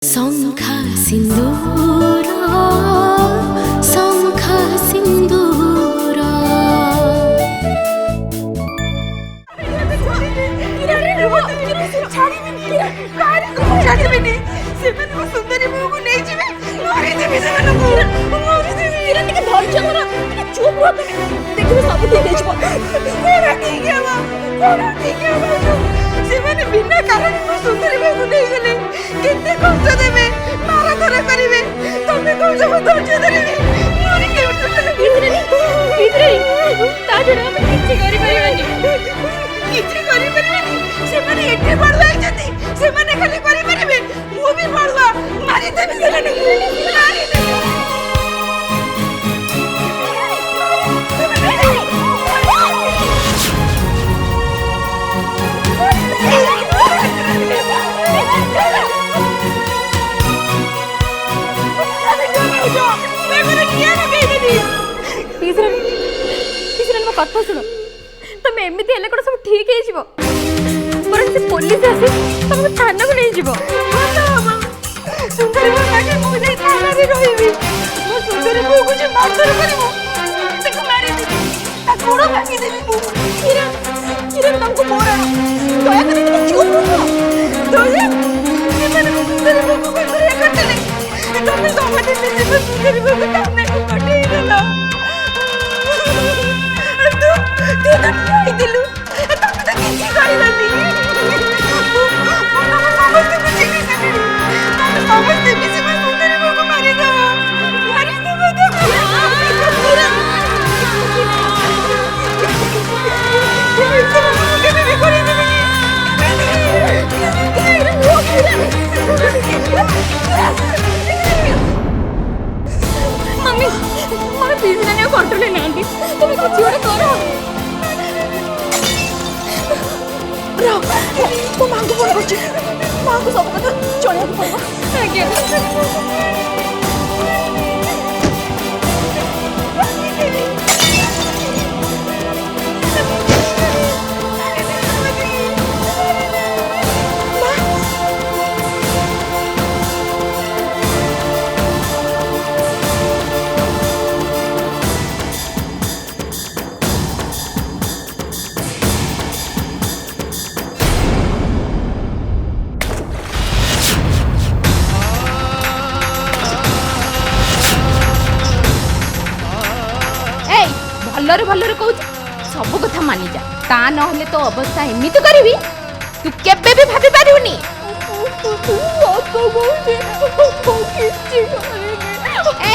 शंखा सिंदूर शंखा सिंदूर बिना कारण सुंदरी बाबू नहीं गले कितने कष्ट देबे मारा धरा करिवे तमे कोन सब धैर्य धरिवे मोरी के इतरे ता जणा हम किछि करि परिबानी से माने एते पड़वा जति से माने खाली करि परिबे मु भी पड़वा मारी देबे से माने मारी देबे कथा शुण तुम एमती हेल्ले कौन सब ठीक हो पुलिस आसी तुम थाना को नहीं जीव सुंदरी बाबू मु जाई थाना रे रहिबी मो सुंदरी बाबू को जे मारधर करबो ताको मारी देबी ता गोड़ भागी देबी मु किरण तुमको मोरा दया कर के चुप रहो दया मैंने सुंदरी बाबू को दया करले तुम समझ में सुंदरी बाबू कामने को कटे देला तू तो नहीं दिलू तब तक किसी गाड़ी लगी समझते मुझे नहीं समझी समझते किसी में सुंदरी को मारी दो तो मम्मी मोर पीछे ने कंट्रोल नहीं आंटी तुम कुछ और करो तो मां को फोन कर मां को सब कथा चले पड़ो आगे भलर भलर कहू सब कथा मानि जा ता नहले तो अवस्था एमिति करबी तू केबे भी भाबी पारिबनी ए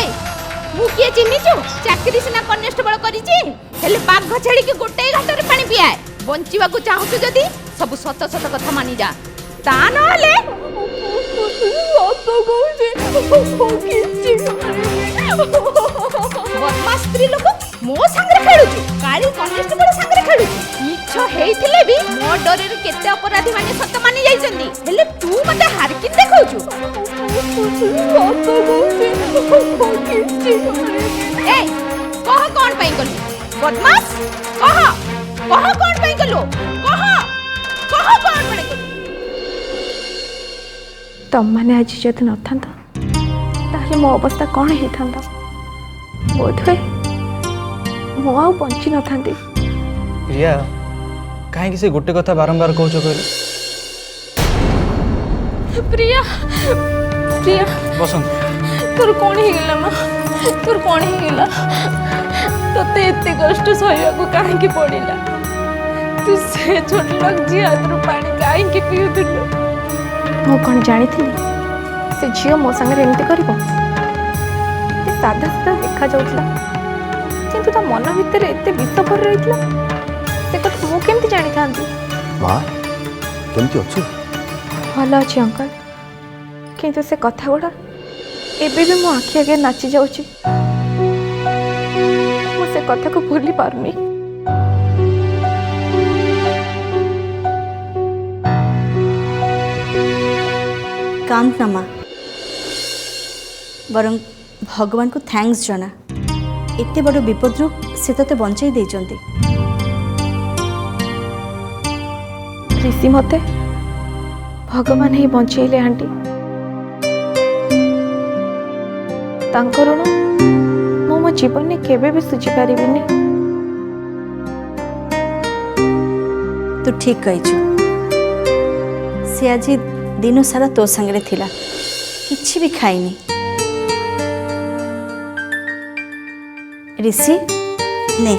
मु के चिन्नी छु चाकरी सिना कन्स्टेबल करिछि हेले बाघ छेड़ी के गोटे घाटर पानी पियाए बंचिबा को चाहू जदी सब सत सत कथा मानि जा ता नहले बदमाश स्त्री लोक मो संगे खेलुछु काली कन्स्टेबल संगे खेलुछु मिछ हेइथिले भी मो डरे रे केते अपराधी माने सत मानि जाइछन्ती हेले तू मते हारकिन देखौछु ए कह कोन पई गलु बदमाश कह कह कोन पई गलु कह कह कोन पई गलु तुम मैंने आज जदि न था ताले मो अवस्था कौन ही था बोध हुए मो आ बंची न था प्रिया कहीं से गोटे कथा बारंबार कहूच कहले प्रिया प्रिया बसंत तोर कौन ही गेला मां तोर कौन ही गेला तते एते कष्ट सहया को काहे की पड़िला तू से छोट लोग जी हाथरू पानी काहे की पियुतलु मो कौन जानी थी से झियो मो संगे एमती करिवो साधा साधा देखा जाउतला किंतु ता मन भीतर एते विष भर रहितला से कथा मो केमती जानी थांती मां केमती अछि भलो अछि अंकल किंतु से कथा गुड़ा एबे भी मो आखि आगे नाची जाउची मो से कथा को भूली पारुनी कांतना माँ बरं भगवान को थैंक्स जना एते बड़ विपद्रु से तते बंचाई देइचंती ऋषि मते भगवान ही बंचेले आंटी तांको ऋण मो मो जीवन में केबे भी सुझी पारिबिनी। तू ठीक कहीचु। से आज दिन सारा तो संगे थिला, किछि भी खाइनी। ऋषि ने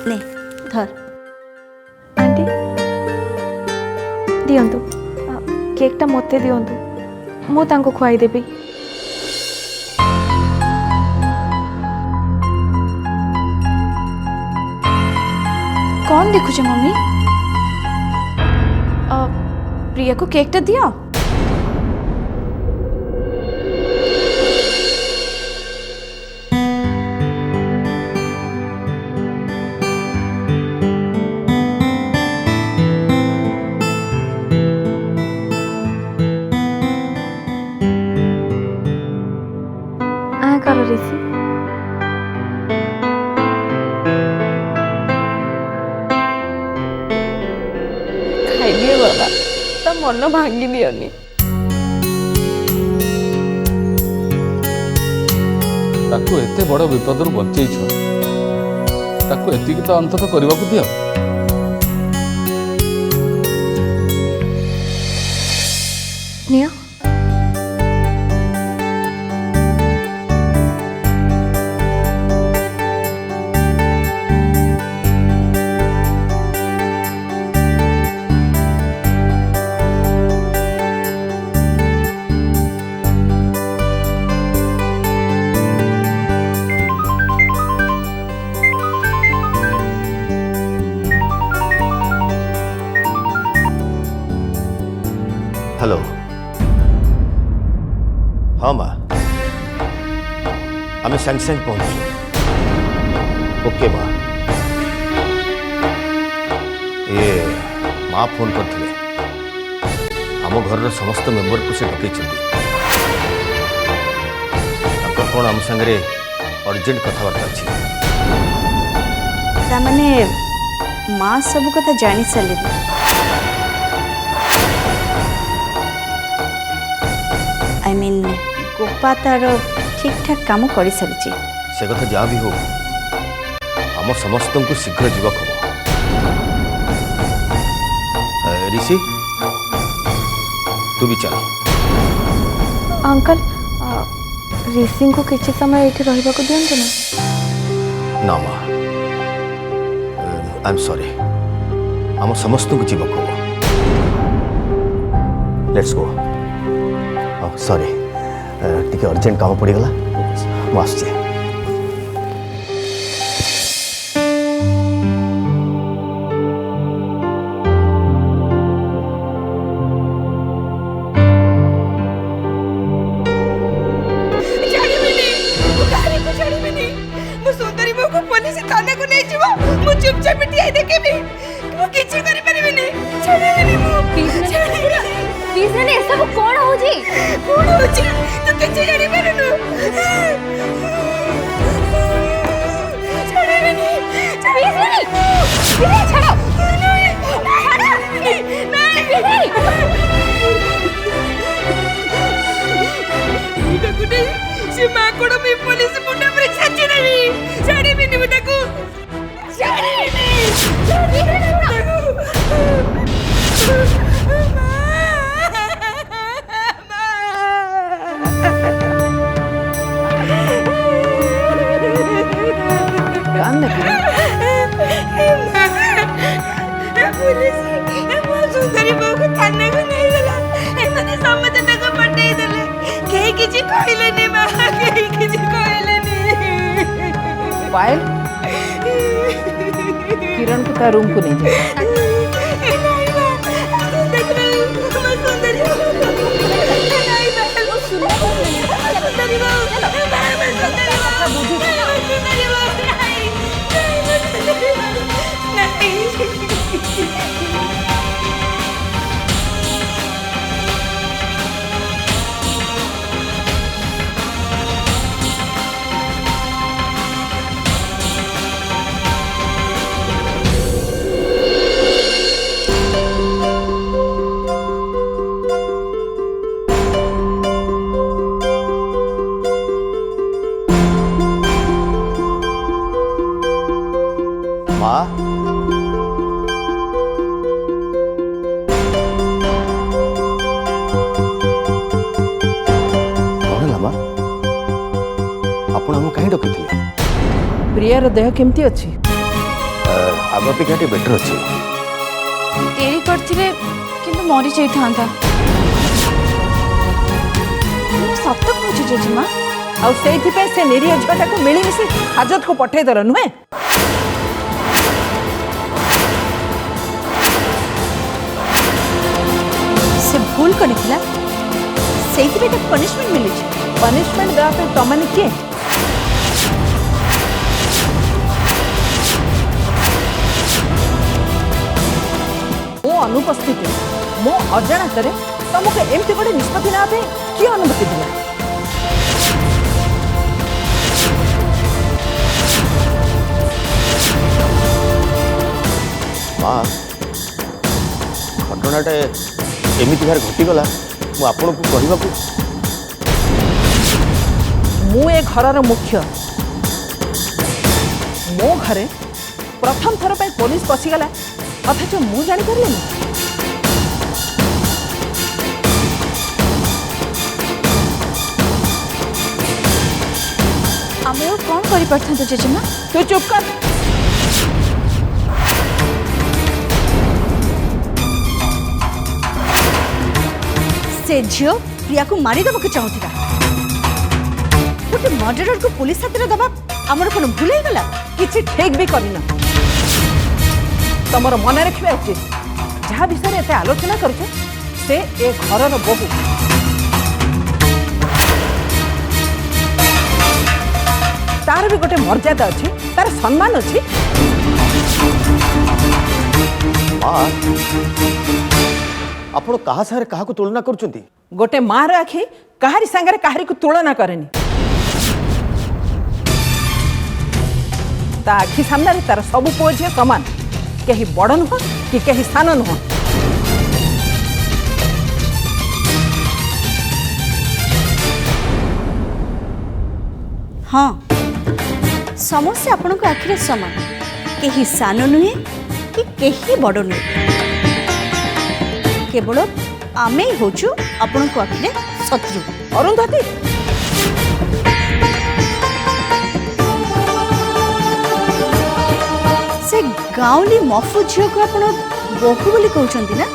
ने धर। आंटी दियंतु केकटा मते दियंतु, मु तांको खुआई देबी। कौन देखुछ मम्मी? प्रिया को केकटा दिया। कर ऋषि खाई दिए बाबा, ता मन भांगी दियनी। ताकू एते बड़ विपदर बचेइछ, ताकू एतिक तो अंतत करबा को दियो। निया हेलो। हाँ माँ, आम सांगे सांगे पहुँचु। ओके माँ। ये माँ फोन करते आम घर समस्त मेंबर को से डकई कौन आम सांगे अर्जेंट कथबार्ता अच्छी। तामाने माँ सब कथा जानी सारे। आई मीन गोपा तार ठीक ठाक काम कर सारी। से कथा जहाँ भी हो, आम समस्त को शीघ्र जीवक हम। ऋषि तू भी चल। अंकल ऋषि को किसी समय ये रहा दिंतु ना। ना माँ, आई एम सॉरी। आम समस्त को जीवक हम। Let's go. सॉरी टिके अर्जेंट काम पड़गला, मुझे चुपचाप पिटिया देखे भी मु किछि करि परिबिनी। छाड़िबिनी मु प्लीज ने ऐसा को कौन हो जी? कौन हो जी? तू किछि जानि परनु। छाड़िबिनी प्लीज नहीं छाड़ो नहीं से मां कोड में पुलिस मुंडा पर छाची नहीं। छाड़िबिनी मु ताको सुंदरी बहु को थाने को नहीं गला। एमने समझ तक पटे देले केही किछि कहलेनी मां, केही किछि कहलेनी। पायल किरण को ता रूम को नहीं जाए। कौन है माँ आपण हमको कहीं डकई प्रियार देह केमती अच्छी आग अपेक्षा टे बेटर अच्छी डेरी करथिले किंतु मरी जाई थांता सत्य कहूँ जेजेमा से निरीह झीटा को मिलमिशी हाजत को पठेदेल नुहे से भूल करथिला सेइथिबे त पनिशमेंट मिली पनिशमेंट देवा पे तमने किए मो अनुपस्थित मो अजाणत तुमको एमती गोटे निष्पत्ति ना किए अनुमति दिला माँ घटनाटे एमती भार घटीगला मु आपन को कहवा मु ए घर मुख्य मो घरे प्रथम थर पे पुलिस पशिगला अथच मु जानी पारलेनी आमे कौन करि परथांतो जेजेमा तू चुप कर से झील प्रिया को मारिदेवा को चाहूला गोटे मर्डरर को पुलिस हाथ में दबा आमर कौन भूल हो गला किसी ठीक भी करना तुम मन रखा उचित जहाँ विषय एत आलोचना कर से ए घर बहु तार भी गोटे मर्यादा अच्छी तार सम्मान अच्छी माँ आपण कहा सारे कहा को तुलना करुचंती गोटे माँ आखि कहारी सांगे कहारी को तुलना करेनी ता आखि सामने तार सब पुओ झील समान कहीं बड़ नुह कि कहीं सान नुह हाँ समस्या आपण को आखिरे समान कहीं सान नुहे कि कहीं बड़ नुहे केवल आमे होचु आपण को आखिरे शत्रु अरुंधति से गाँवली मफु झील को आपण बहु बोली कहउछंती ना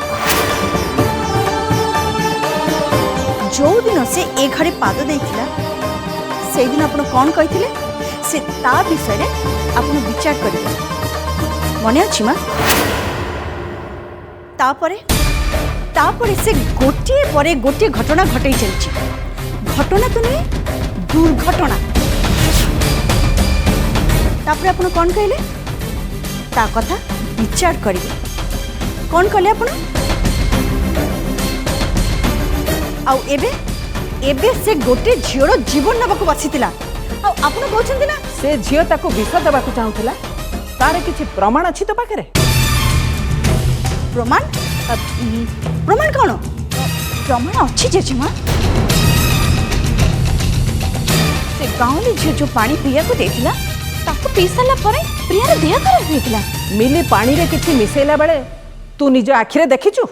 जो दिन से ए घरे पाद देइथिला से दिन आपण कोन कहिथिले से ता विषय रे आपण विचार करिवे मने अछि मा तापरे से गोटे परे गोटे घटना घटई चलछि घटना तो नहीं दुर्घटना तापरे आपण कोन कहले ता कथा विचार करिवे कोन कहले आपण आउ एबे एबे से गोटे झीर जीवन नबाकू बसितिला आउ आपण कहउछन्ती ना से झील ताको विष देवाकू चाहूला तार किछि प्रमाण अछि तो पाखरे प्रमाण प्रमाण कौन प्रमाण अच्छी जेजेमा से गाँवली झील जो पानी पिया को देथिला ताको पी सारा परे प्रियार देह खराब होइतिला मिली पानी रे किछि मिसेला बेले तू निज आखिरे देखिछु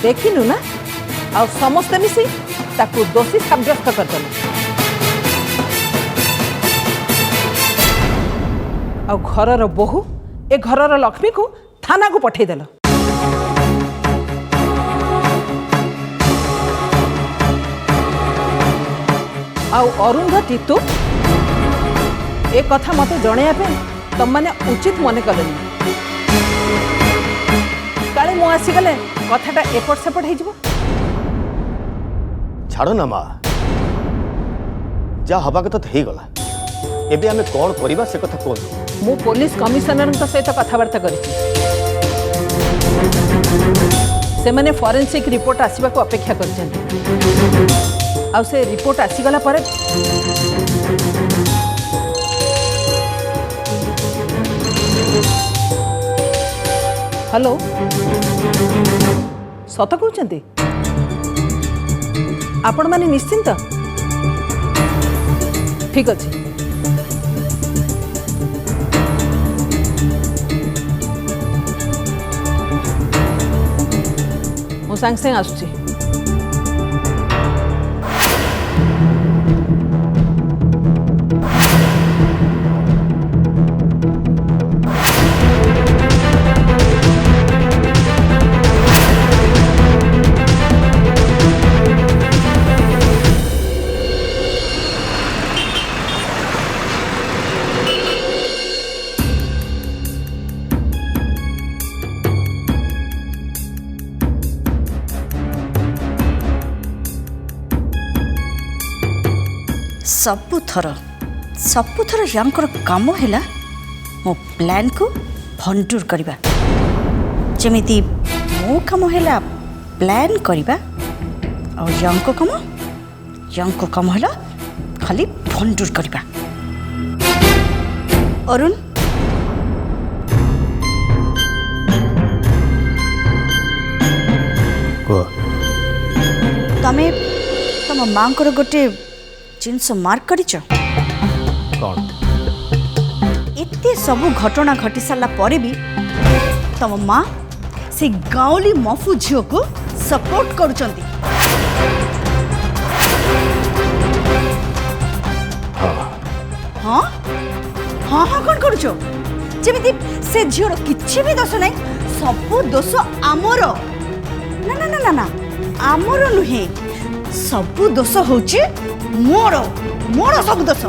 देखिनु ना आ समस्त मिसी ताको दोषी साब्यस्त करदल आ घरर बहु ए घरर लक्ष्मी को थाना को पठेदेल आ अरुंधति तू ए कथा मते जणैया पे तुम माने उचित मने कलनी काले मु आसीगले कथाटा एपट सेपट हो जाव छाड़ ना माँ जहाँ हवा कथा हो गला एबे आमे कौन करिबा से कथा कहू मु पुलिस कमिशनर सहित कथबार्ता करिछि से माने फॉरेंसिक रिपोर्ट आसीबा को अपेक्षा करछन्ति आ से रिपोर्ट आसीगला परे हेलो सत कहते आपण माने निश्चिंत ठीक अच्छे सांग सांग आसुची। सबुथर यांकर काम है मो प्लान को भंडूर करवा जमीती मो काम है प्लान करवा और यांको काम है खाली भंडूर करवा। अरुण तमे तम माँ को गोटे जिनस मार्क करिच कौन एते सबु घटना घटी सारा पर भी तम माँ से गाँवली मफु झील को सपोर्ट करुचंती। हाँ हाँ हाँ कौन करुच जमीती से झील किसी भी दोष ना सबु दोष आमर ना ना ना ना ना आमर नुहे सबु दोष होची मोर मोर सब दोष।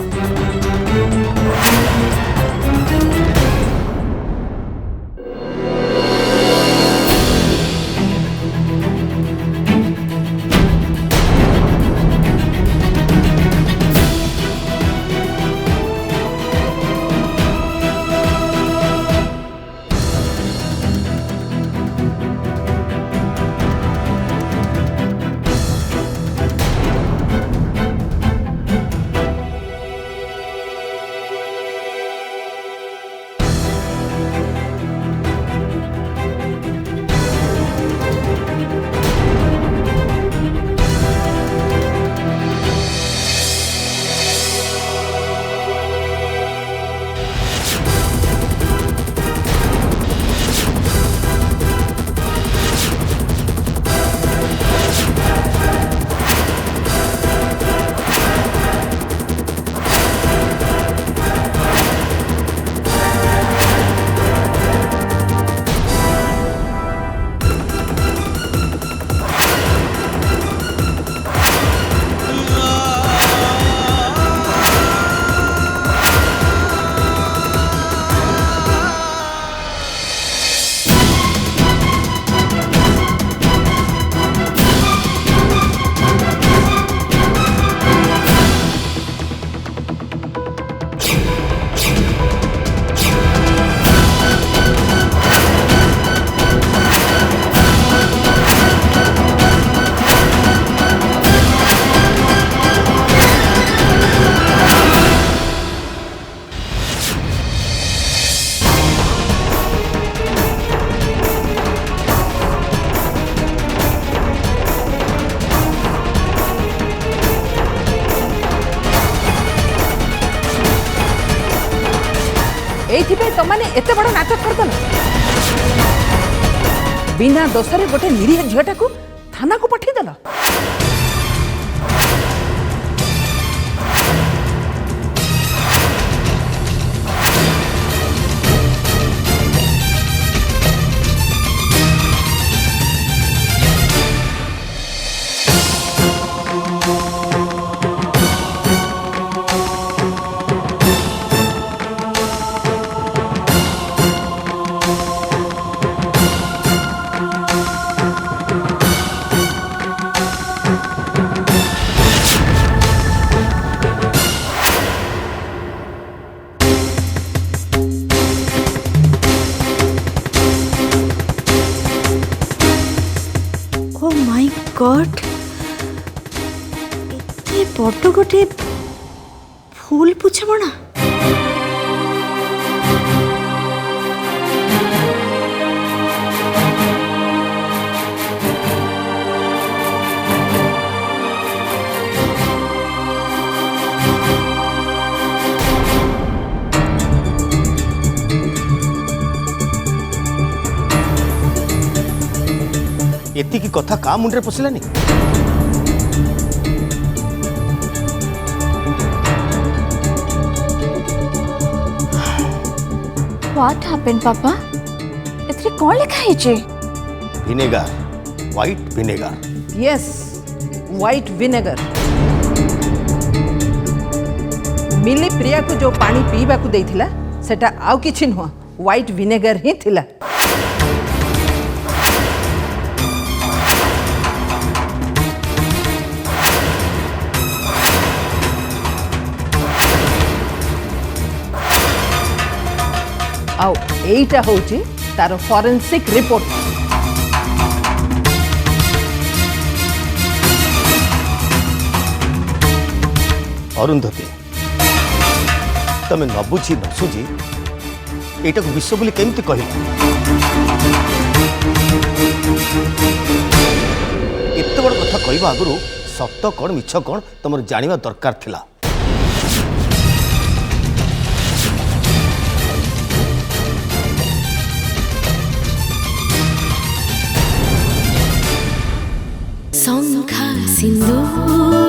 तमने एते बड़ नाटक करदल बिना दोषरे गोटे निरीह झीटा को थाना को पठेदेल। गॉड एते बड़ गोटे फूल पुछमणा ଏତିକି କଥା କା ମୁଣ୍ଡରେ ପଶିଲାନି? What happened, Papa? ଏଥିରେ କ'ଣ ଲେଖା ହେଇଛି? Vinegar, white vinegar. Yes white vinegar. मिली प्रिया को जो पानी पीवा को देइथिला सेटा आउ किछि नुह व्हाइट विनेगर ही थिला। आउ एइटा होची तार फॉरेंसिक रिपोर्ट। अरुंधति तमें न बुझी न सुझी एटा को विश्व बोली केमती कह एत बड़ कथा कहवा आगु सत कौन मिछ कौन तुम जाना दरकार थिला। शंखा सिंदूर